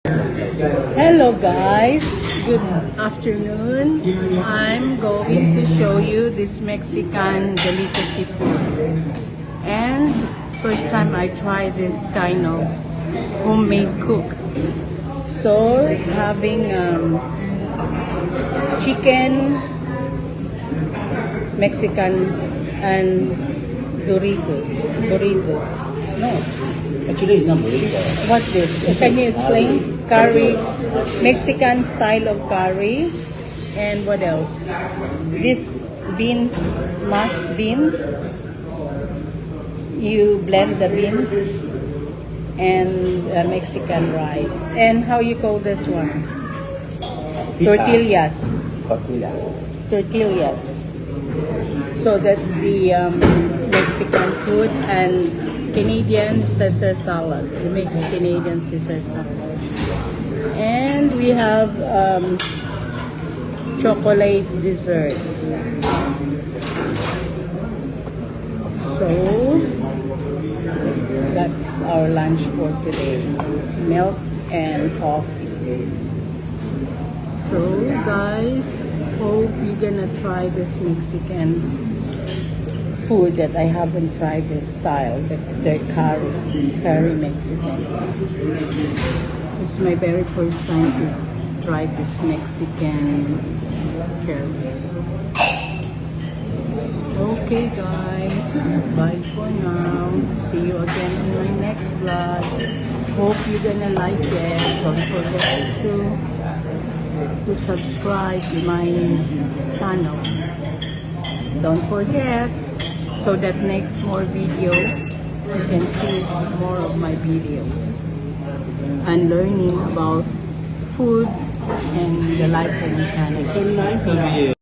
Hello guys, good afternoon. I'm going to show you this Mexican delicacy food. And first time I try this kind of homemade cook. So having chicken, Mexican and Doritos. No. Actually, it's not burrito. What's this? Can you explain? Curry, Mexican style of curry, and what else? This beans, mashed beans. You blend the beans and Mexican rice. And how you call this one? Tortillas. Tortillas. So that's the Mexican food, and Canadian Caesar salad. We make Canadian Caesar salad. And we have chocolate dessert. So that's our lunch for today. Milk and coffee. So guys, hope you're gonna try this Mexican food that I haven't tried this style, the curry Mexican. This is my very first time to try this Mexican curry. Okay guys, bye for now. See you again in my next vlog. Hope you're gonna like it. Don't forget to subscribe to my channel. Don't forget, so that next more video, you can see more of my videos and learning about food and the life in Canada. So nice of you.